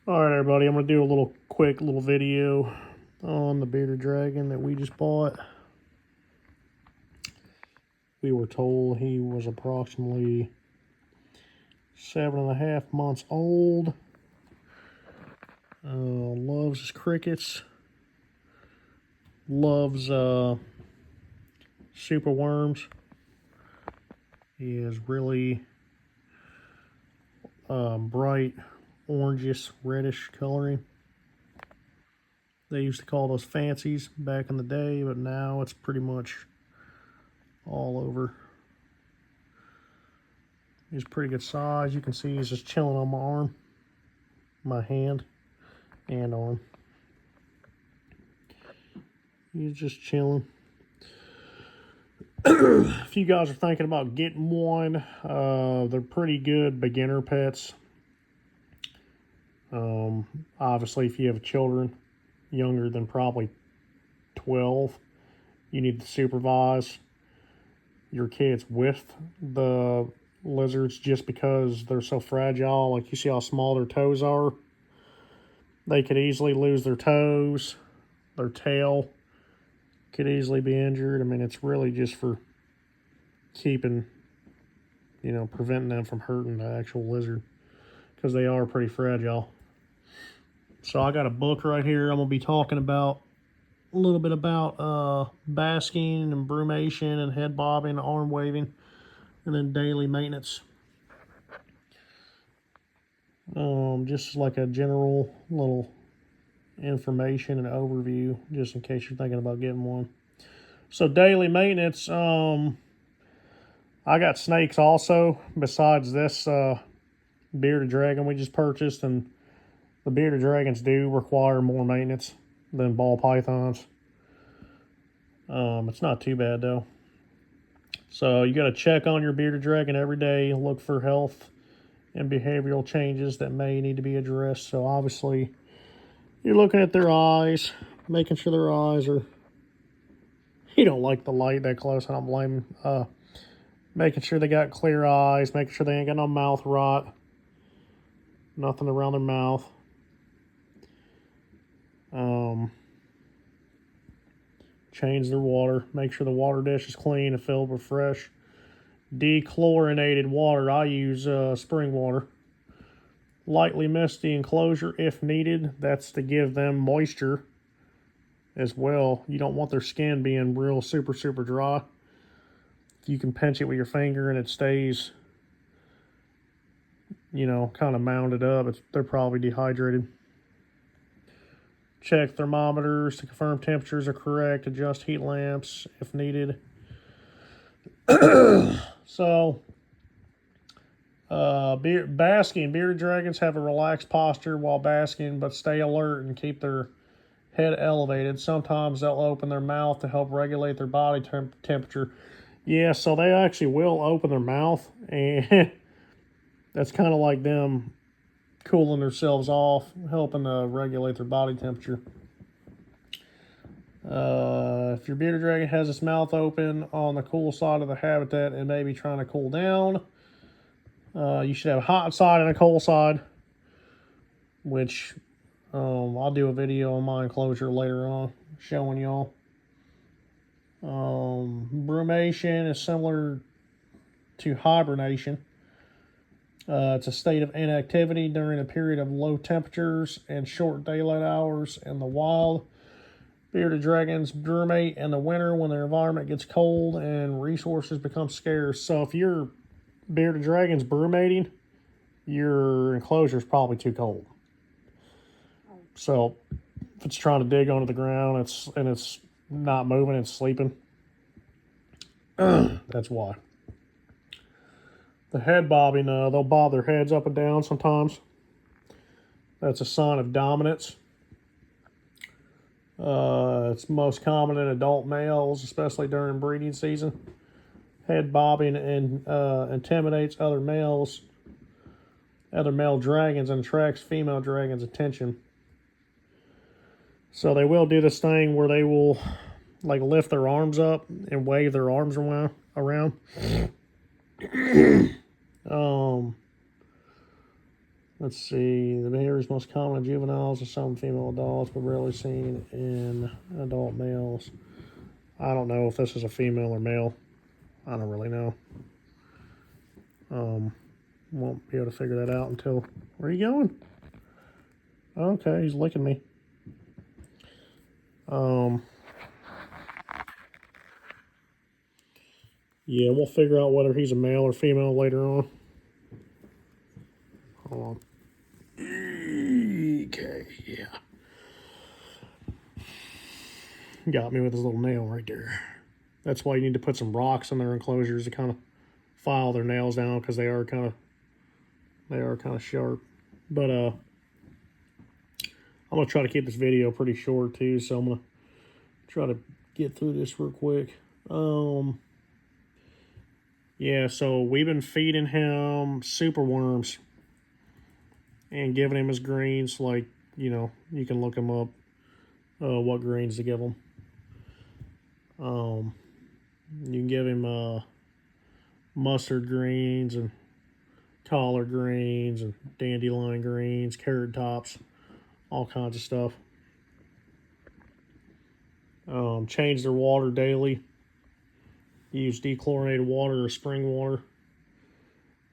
All right, everybody, I'm going to do a quick little video on the bearded dragon that we just bought. We were told he was approximately 7.5 months old. Loves his crickets. Loves super worms. He is really bright orangish reddish coloring. They used to call those fancies back in the day, but now it's pretty much all over. He's pretty good size. You can see he's just chilling on my arm, my hand, and arm. He's just chilling. If you guys are thinking about getting one, they're pretty good beginner pets. Obviously, if you have children younger than probably 12, you need to supervise your kids with the lizards just because they're so fragile. Like, you see how small their toes are? They could easily lose their toes. Their tail could easily be injured. I mean, it's really just for keeping, preventing them from hurting the actual lizard because they are pretty fragile. So I got a book right here. I'm going to be talking about a little bit about basking and brumation and head bobbing, arm waving, and then daily maintenance. Just like a general little information and overview, just in case you're thinking about getting one. So daily maintenance, I got snakes also, besides this bearded dragon we just purchased, and the bearded dragons do require more maintenance than ball pythons. It's not too bad though. So you got to check on your bearded dragon every day, look for health and behavioral changes that may need to be addressed. So obviously you're looking at their eyes, making sure their eyes are, you don't like the light that close, I don't blame them. Making sure they got clear eyes, making sure they ain't got no mouth rot, nothing around their mouth. Change their water, make sure the water dish is clean and filled with fresh dechlorinated water. I use spring water. Lightly misty enclosure if needed. That's to give them moisture as well. You don't want their skin being real super dry. If you can pinch it with your finger and it stays, kind of mounded up, they're probably dehydrated. Check thermometers to confirm temperatures are correct. Adjust heat lamps if needed. So, basking. Bearded dragons have a relaxed posture while basking, but stay alert and keep their head elevated. Sometimes they'll open their mouth to help regulate their body temperature. Yeah, so they actually will open their mouth, and that's kind of like them cooling themselves off, helping to regulate their body temperature. If your bearded dragon has its mouth open on the cool side of the habitat and may be trying to cool down, you should have a hot side and a cold side, which I'll do a video on my enclosure later on showing y'all. Brumation is similar to hibernation. It's a state of inactivity during a period of low temperatures and short daylight hours in the wild. Bearded dragons brumate in the winter when their environment gets cold and resources become scarce. So if your bearded dragon's brumating, your enclosure is probably too cold. So if it's trying to dig onto the ground, it's not moving, it's sleeping. That's why. The head bobbing, they'll bob their heads up and down sometimes. That's a sign of dominance. It's most common in adult males, especially during breeding season. Head bobbing intimidates other male dragons, and attracts female dragons' attention. So they will do this thing where they will lift their arms up and wave their arms around. Let's see. The behavior is most common in juveniles and some female adults, but rarely seen in adult males. I don't know if this is a female or male. I don't really know. Won't be able to figure that out until... Where are you going? Okay, he's licking me. Yeah, we'll figure out whether he's a male or female later on. Hold on. Okay, yeah. Got me with his little nail right there. That's why you need to put some rocks in their enclosures to kind of file their nails down, because they are kind of sharp. But I'm gonna try to keep this video pretty short too, so I'm gonna try to get through this real quick. Yeah, so we've been feeding him super worms and giving him his greens. Like, you know, you can look him up, what greens to give him. You can give him mustard greens and collard greens and dandelion greens, carrot tops, all kinds of stuff. Change their water daily. Use dechlorinated water or spring water.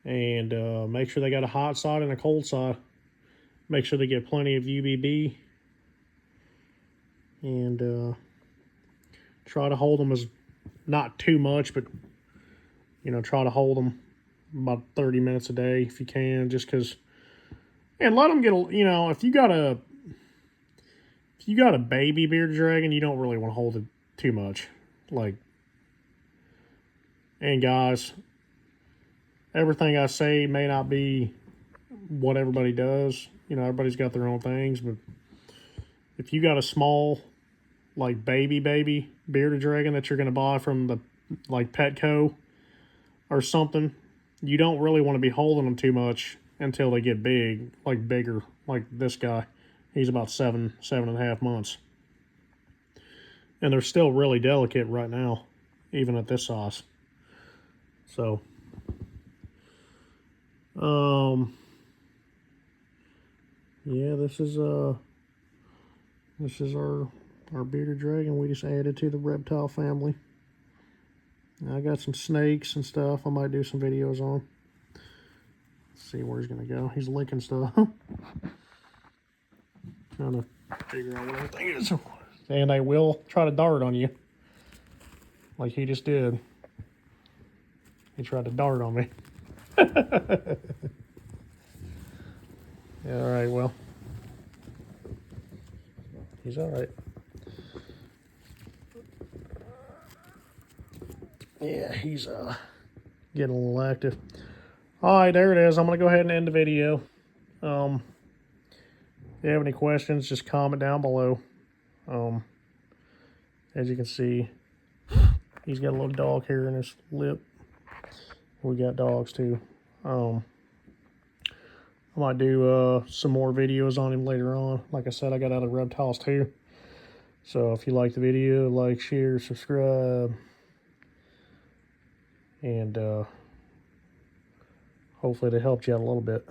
And make sure they got a hot side and a cold side. Make sure they get plenty of UVB. And try to hold them as, not too much, but, you know, try to hold them about 30 minutes a day if you can, just because. And let them get, you know, if you got a baby bearded dragon, you don't really want to hold it too much. Like, and guys, everything I say may not be what everybody does. You know, everybody's got their own things, but if you got a small, like, baby bearded dragon that you're going to buy from the, like, Petco or something, you don't really want to be holding them too much until they get big, like bigger, like this guy. He's about 7.5 months. And they're still really delicate right now, even at this size. So, yeah, this is our bearded dragon we just added to the reptile family. I got some snakes and stuff I might do some videos on. Let's see where he's gonna go. He's licking stuff. Trying to figure out what everything is. And they will try to dart on you, like he just did. He tried to dart on me. Yeah, all right, well, he's all right. Yeah, he's getting a little active. All right, there it is. I'm gonna go ahead and end the video. If you have any questions, just comment down below. As you can see, he's got a little dog hair in his lip. We got dogs too. I might do some more videos on him later on. Like I said, I got other reptiles too. So if you like the video, like, share, subscribe. And hopefully they helped you out a little bit.